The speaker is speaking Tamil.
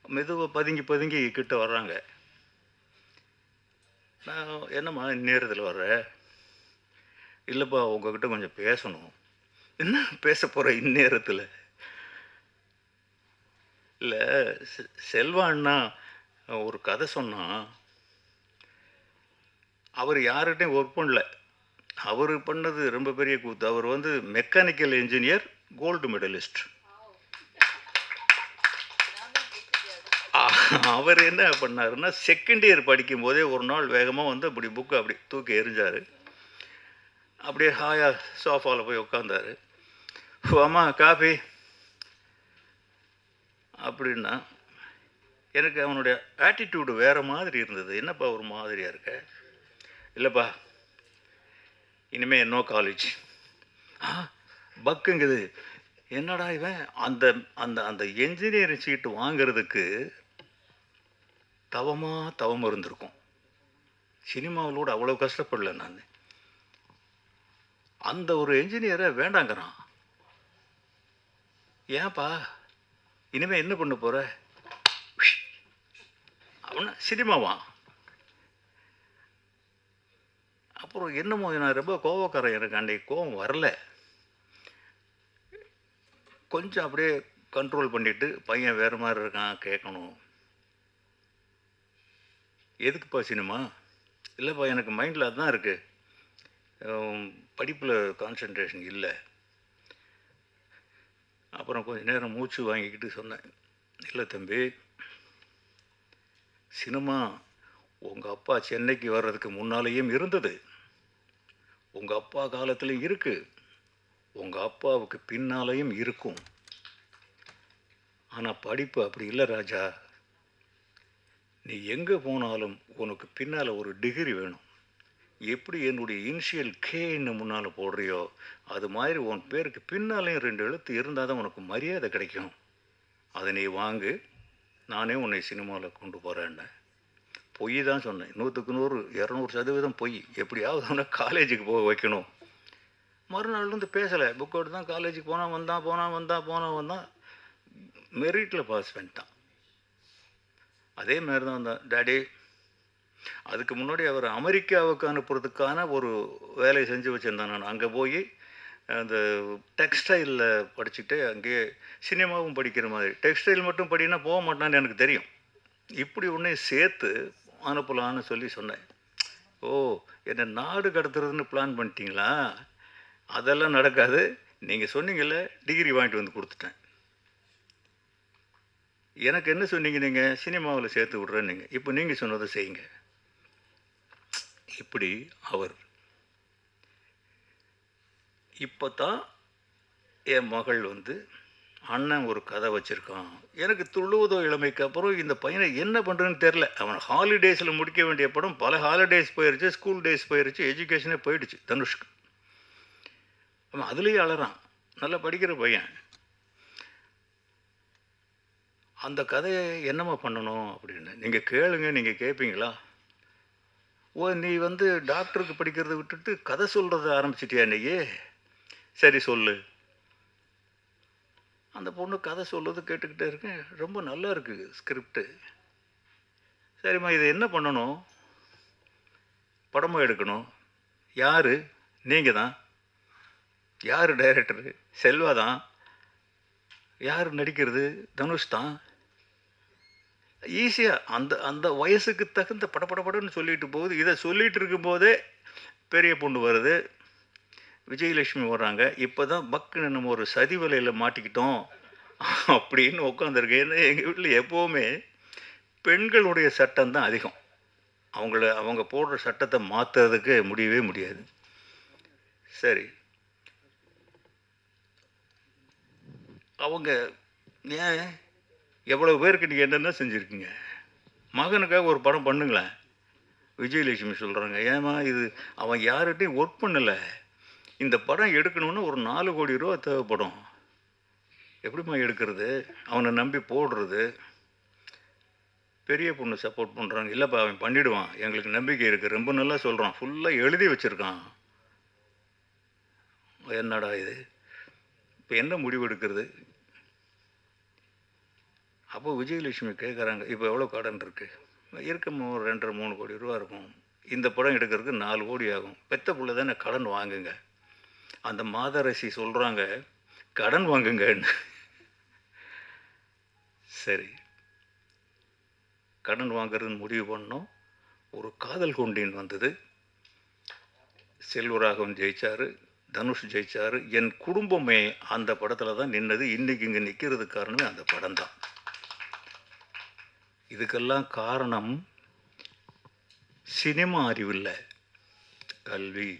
மெதுவா பதுங்கி பதுங்கி கிட்ட வர்றாங்க. நான் "என்னம்மா இந்நேரத்துல வர்ற?" "இல்லப்பா உங்ககிட்ட கொஞ்சம் பேசணும்." "என்ன பேசப் போற இந்நேரத்துல?" "இல்ல செல்வா அண்ணா ஒரு கதை சொன்னான். அவரு யார்கிட்டயும் ஒர்க் பண்ணல. அவரு பண்ணது ரொம்ப பெரிய கூத்து. அவர் வந்து மெக்கானிக்கல் என்ஜினியர், கோல்டு மெடலிஸ்ட். அவர் என்ன பண்ணாருன்னா, செகண்ட் இயர் படிக்கும்போதே ஒரு நாள் வேகமா வந்து அப்படி புக்க அப்படி தூக்கி எறிஞ்சாரு. அப்படியே ஹாயா சோஃபால போய் உட்கார்ந்தாரு. "அம்மா காஃபி" அப்படின்னா, எனக்கு அவனுடைய ஆட்டிட்யூடு வேற மாதிரி இருந்தது. "என்னப்பா ஒரு மாதிரியா இருக்க?" "இல்லப்பா, இனிமே நோ காலேஜ்." "ஆ பக்குங்குது." என்னடா இவன் அந்த அந்த அந்த என்ஜினியரிங் சீட் வாங்குறதுக்கு தவமா தவம் இருந்திருக்கும். சினிமாவிலோட அவ்வளோ கஷ்டப்படல நானு. அந்த ஒரு என்ஜினியர வேண்டாங்கிறான். "ஏன்பா? இனிமே என்ன பண்ண போற?" அவன சினிமாவா? அப்புறம் என்னமோ நான் ரொம்ப கோவக்காரன். எனக்கு அன்னைக்கு கோவம் வரல. கொஞ்சம் அப்படியே கண்ட்ரோல் பண்ணிட்டு, பையன் வேற மாரி இருக்கான் கேட்கணும். "எதுக்குப்பா சினிமா?" "இல்லப்பா எனக்கு மைண்ட்ல அதான் இருக்கு. படிப்புல கான்சன்ட்ரேஷன் இல்ல." அப்புறம் கொஞ்ச நேரம் மூச்சு வாங்கிக்கிட்டு சொன்னேன். "இல்ல தம்பி, சினிமா உங்க அப்பா சென்னைக்கு வர்றதுக்கு முன்னாலேயும் இருந்தது. உங்க அப்பா காலத்திலயும் இருக்கு. உங்க அப்பாவுக்கு பின்னாலேயும் இருக்கும். ஆனா படிப்பு அப்படி இல்ல ராஜா. நீ எங்க போனாலும் உனக்கு பின்னால ஒரு டிகிரி வேணும். எப்படி என்னுடைய இனிஷியல் கேன்னு முன்னால போடுறியோ, அது மாதிரி உன் பேருக்கு பின்னாலேயும் 2 எழுத்து இருந்தா தான் உனக்கு மரியாதை கிடைக்கும். அத நீ வாங்கு. நானே உன்னை சினிமால கொண்டு போறேன்னேன்." பொய் தான் சொன்னேன். 100க்கு 100 200% பொய். எப்படியாவது அவன காலேஜுக்கு போக வைக்கணும். மறுநாள்லேருந்து பேசல. புக் அவுட் தான் காலேஜுக்கு போனான், வந்தான், போனான், வந்தான், போனான், வந்தான். மெரிட்ல பாஸ் பண்ணிட்டான். அதே மாரி தான் வந்தான். டாடி அதுக்கு முன்னாடி அவர் அமெரிக்காவுக்கு அனுப்புறதுக்கான ஒரு வேலைய செஞ்சு வச்சிருந்தேன் நான். அங்க போயி அந்த டெக்ஸ்டைல்ல படிச்சுட்டு, அங்கேயே சினிமாவும் படிக்கிற மாதிரி. டெக்ஸ்டைல் மட்டும் படின்னா போ மாட்டான்னு எனக்கு தெரியும். இப்படி உன்னையும் சேர்த்து அனுப்பலான்னு சொல்லி சொன்னேன். "ஓ! என்ன நாடு கடத்துறதுன்னு பிளான் பண்ணிட்டீங்களா? அதெல்லாம் நடக்காது. நீங்க சொன்னீங்கல்ல, டிகிரி வாங்கிட்டு வந்து குடுத்துட்டேன்." "எனக்கு என்ன சொன்னீங்க நீங்க? சினிமாவுல சேர்த்து விடுறேன்னீங்க. இப்ப நீங்க சொன்னத செய்யுங்க." இப்படி அவர். இப்ப தான் என் மகள் வந்து, "அண்ணன் ஒரு கதை வச்சிருக்கான்." எனக்கு துள்ளுவதோ இளமைக்கு அப்புறம் இந்த பையன என்ன பண்றதுன்னு தெரியல. அவன் ஹாலிடேஸ்ல முடிக்க வேண்டிய படம் பல ஹாலிடேஸ் போயிருச்சு, ஸ்கூல் டேஸ் போயிருச்சு, எஜுகேஷனே போயிடுச்சு தனுஷ்க்கு. அவன் அதிலேயே அழறான். நல்லா படிக்கிற பையன். "அந்த கதைய என்னம்மா பண்ணணும்?" அப்படின்னு. "நீங்க கேளுங்க, நீங்க கேட்பீங்களா?" "ஓ! நீ வந்து டாக்டருக்கு படிக்கிறத விட்டுட்டு கதை சொல்றத ஆரம்பிச்சுட்டியா நீயி? சரி சொல்லு." அந்த பொண்ணு கதை சொல்லுது கேட்டுக்கிட்டே இருக்கேன். ரொம்ப நல்லா இருக்கு ஸ்கிரிப்ட். சரிம்மா இத என்ன பண்ணணும்? படமா எடுக்கணும். யாரு? நீங்க தான். யாரு டைரக்டரு? செல்வா தான். யாரு நடிக்கிறது? தனுஷ் தான். ஈஸியா அந்த அந்த வயசுக்கு தகுந்த படபடன்னு சொல்லிட்டு போகுது. இத சொல்லிட்டு இருக்கும்போதே பெரிய பொண்ணு வருது. விஜயலட்சுமி வர்றாங்க. இப்பதான் பக்குன்னு நம்ம ஒரு சதி வலையில மாட்டிக்கிட்டோம் அப்படின்னு உட்காந்துருக்கேன். ஏன்னா எங்க வீட்ல எப்பவுமே பெண்களுடைய சட்டம் தான் அதிகம். அவங்க போடுற சட்டத்த மாத்துறதுக்கு முடியவே முடியாது. சரி. அவங்க ஏன் எவ்வளவு பேருக்கு நீங்க என்னென்ன செஞ்சிருக்கீங்க? மகனுக்காக ஒரு படம் பண்ணுங்களேன். விஜயலட்சுமி சொல்றாங்க. ஏம்மா இது அவன் யார்கிட்டயும் ஒர்க் பண்ணல. இந்த படம் எடுக்கணும்னா ஒரு ரூ. 4,00,00,000 தேவைப்படும். எப்படிம்மா எடுக்கிறது? அவன நம்பி போடுறது. பெரிய பொண்ணு சப்போர்ட் பண்றாங்க. இல்லப்பா அவன் பண்ணிடுவான். எங்களுக்கு நம்பிக்கை இருக்கு. ரொம்ப நல்லா சொல்றான். ஃபுல்லா எழுதி வச்சிருக்கான். என்னடா இது? இப்ப என்ன முடிவு எடுக்கிறது? அப்போ விஜயலட்சுமி கேட்குறாங்க, இப்போ எவ்வளோ கடன் இருக்கு? இருக்கும் ஒரு 2 1/2 3 கோடி ரூபா இருக்கும். இந்த படம் எடுக்கிறதுக்கு 4 கோடி ஆகும். பெத்த புள்ள தானே, கடன் வாங்குங்க. அந்த மாதரசி சொல்கிறாங்க, கடன் வாங்குங்கன்னு. சரி, கடன் வாங்குறதுன்னு முடிவு பண்ணோம். ஒரு காதல் கொண்டேன் வந்தது. செல்வராகவன் ஜெயிச்சாரு, தனுஷ் ஜெயிச்சாரு. என் குடும்பமே அந்த படத்தில் தான் நின்னது. இன்னைக்கு இங்கே நிற்கிறதுக்கு காரணமே அந்த படம் தான். இதுக்கெல்லாம் காரணம் சினிமா அறிவில்லை, கல்வி.